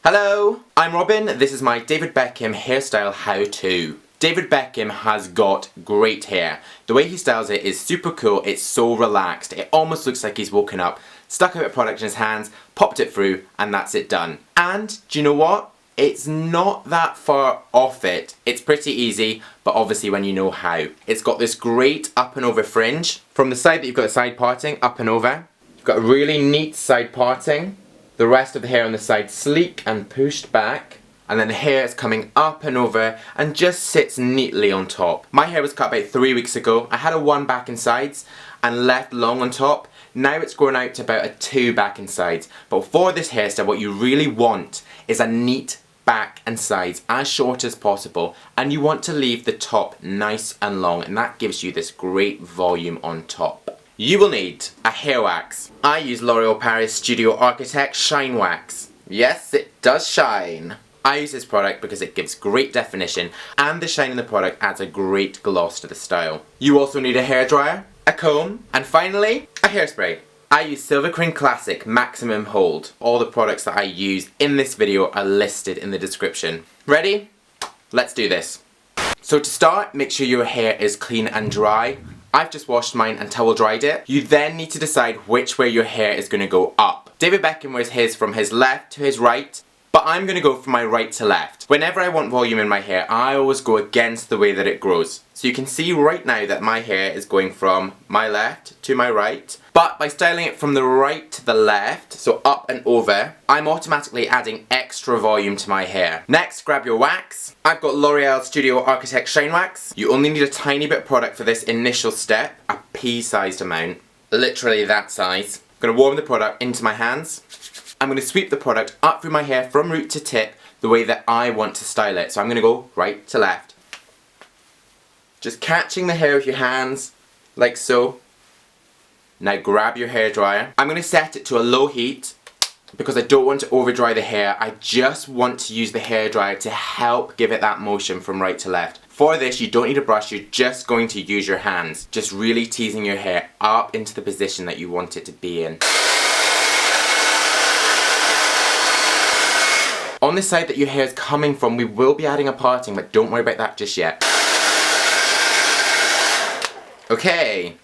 Hello, I'm Robin. This is my David Beckham hairstyle how-to. David Beckham has got great hair. The way he styles it is super cool, it's so relaxed. It almost looks like he's woken up, stuck a bit of product in his hands, popped it through, and that's it done. And, do you know what? It's not that far off it. It's pretty easy, but obviously when you know how. It's got this great up and over fringe. From the side that you've got the side parting, up and over. You've got a really neat side parting. The rest of the hair on the side sleek and pushed back, and then the hair is coming up and over and just sits neatly on top. My hair was cut about 3 weeks ago. I had a 1 back and sides and left long on top. Now it's grown out to about a 2 back and sides. But for this hairstyle, what you really want is a neat back and sides as short as possible, and you want to leave the top nice and long, and that gives you this great volume on top. You will need a hair wax. I use L'Oreal Paris Studio Architect Shine Wax. Yes, it does shine. I use this product because it gives great definition and the shine in the product adds a great gloss to the style. You also need a hairdryer, a comb, and finally, a hairspray. I use Silver Cream Classic Maximum Hold. All the products that I use in this video are listed in the description. Ready? Let's do this. So to start, make sure your hair is clean and dry. I've just washed mine and towel dried it. You then need to decide which way your hair is going to go up. David Beckham wears his from his left to his right, but I'm going to go from my right to left. Whenever I want volume in my hair, I always go against the way that it grows. So you can see right now that my hair is going from my left to my right, but by styling it from the right to the left, so up and over, I'm automatically adding extra volume to my hair. Next, grab your wax. I've got L'Oreal Studio Architect Shine Wax. You only need a tiny bit of product for this initial step, a pea-sized amount, literally that size. I'm going to warm the product into my hands. I'm going to sweep the product up through my hair from root to tip the way that I want to style it. So I'm going to go right to left. Just catching the hair with your hands, like so. Now grab your hairdryer. I'm going to set it to a low heat because I don't want to over dry the hair. I just want to use the hairdryer to help give it that motion from right to left. For this, you don't need a brush, you're just going to use your hands. Just really teasing your hair up into the position that you want it to be in. On the side that your hair is coming from, we will be adding a parting, but don't worry about that just yet. Okay,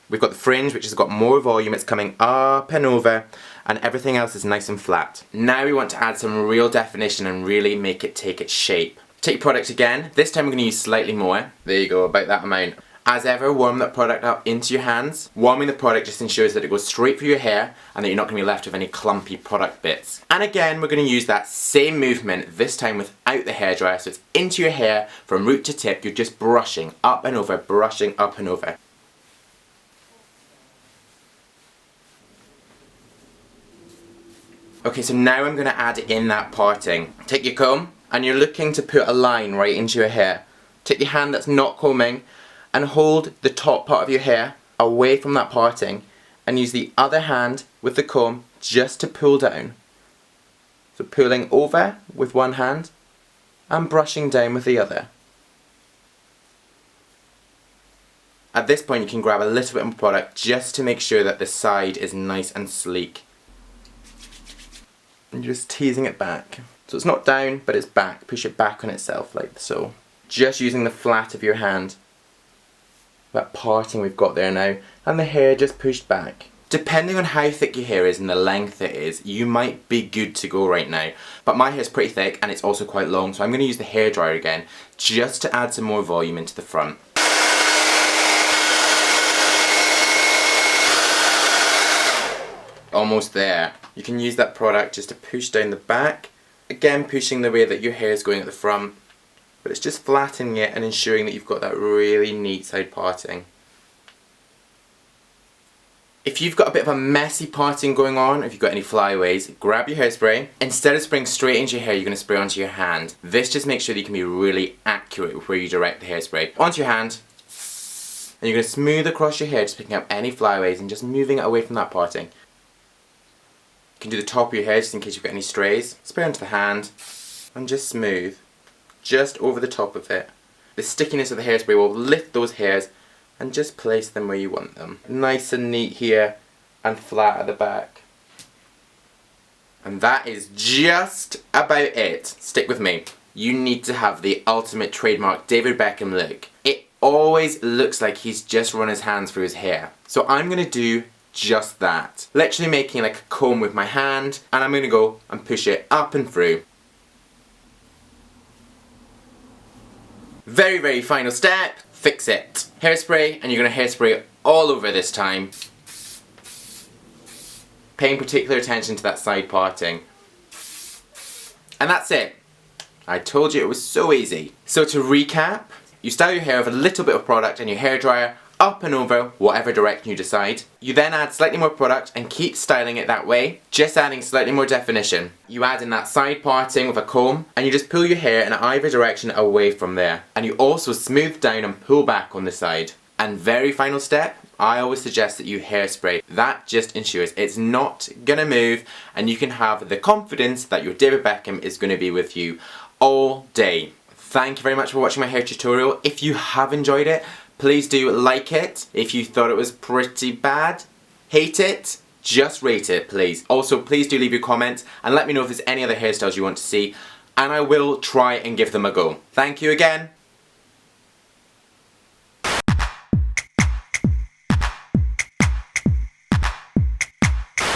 we've got the fringe, which has got more volume, it's coming up and over, and everything else is nice and flat. Now we want to add some real definition and really make it take its shape. Take your product again, this time we're going to use slightly more. There you go, about that amount. As ever, warm that product up into your hands. Warming the product just ensures that it goes straight through your hair and that you're not going to be left with any clumpy product bits. And again, we're going to use that same movement, this time without the hairdryer, so it's into your hair from root to tip. You're just brushing up and over, brushing up and over. Okay, so now I'm going to add in that parting. Take your comb and you're looking to put a line right into your hair. Take your hand that's not combing and hold the top part of your hair away from that parting and use the other hand with the comb just to pull down. So pulling over with one hand and brushing down with the other. At this point you can grab a little bit more product just to make sure that the side is nice and sleek. And you're just teasing it back. So it's not down, but it's back. Push it back on itself like so. Just using the flat of your hand. That parting we've got there now, and the hair just pushed back. Depending on how thick your hair is and the length it is, you might be good to go right now. But my hair's pretty thick and it's also quite long, so I'm going to use the hairdryer again, just to add some more volume into the front. Almost there. You can use that product just to push down the back, again pushing the way that your hair is going at the front. But it's just flattening it and ensuring that you've got that really neat side parting. If you've got a bit of a messy parting going on, or if you've got any flyaways, grab your hairspray. Instead of spraying straight into your hair, you're going to spray onto your hand. This just makes sure that you can be really accurate with where you direct the hairspray. Onto your hand, and you're going to smooth across your hair, just picking up any flyaways and just moving it away from that parting. You can do the top of your hair just in case you've got any strays. Spray onto the hand, and just smooth. Just over the top of it. The stickiness of the hairspray will lift those hairs and just place them where you want them. Nice and neat here and flat at the back. And that is just about it. Stick with me. You need to have the ultimate trademark David Beckham look. It always looks like he's just run his hands through his hair. So I'm gonna do just that. Literally making like a comb with my hand, and I'm gonna go and push it up and through. Very, very final step, fix it. Hairspray, and you're gonna hairspray it all over this time. Paying particular attention to that side parting. And that's it. I told you it was so easy. So to recap, you style your hair with a little bit of product and your hairdryer up and over whatever direction you decide. You then add slightly more product and keep styling it that way, just adding slightly more definition. You add in that side parting with a comb, and you just pull your hair in either direction away from there. And you also smooth down and pull back on the side. And very final step, I always suggest that you hairspray. That just ensures it's not gonna move, and you can have the confidence that your David Beckham is gonna be with you all day. Thank you very much for watching my hair tutorial. If you have enjoyed it, please do like it. If you thought it was pretty bad, hate it, just rate it, please. Also, please do leave your comments and let me know if there's any other hairstyles you want to see, and I will try and give them a go. Thank you again.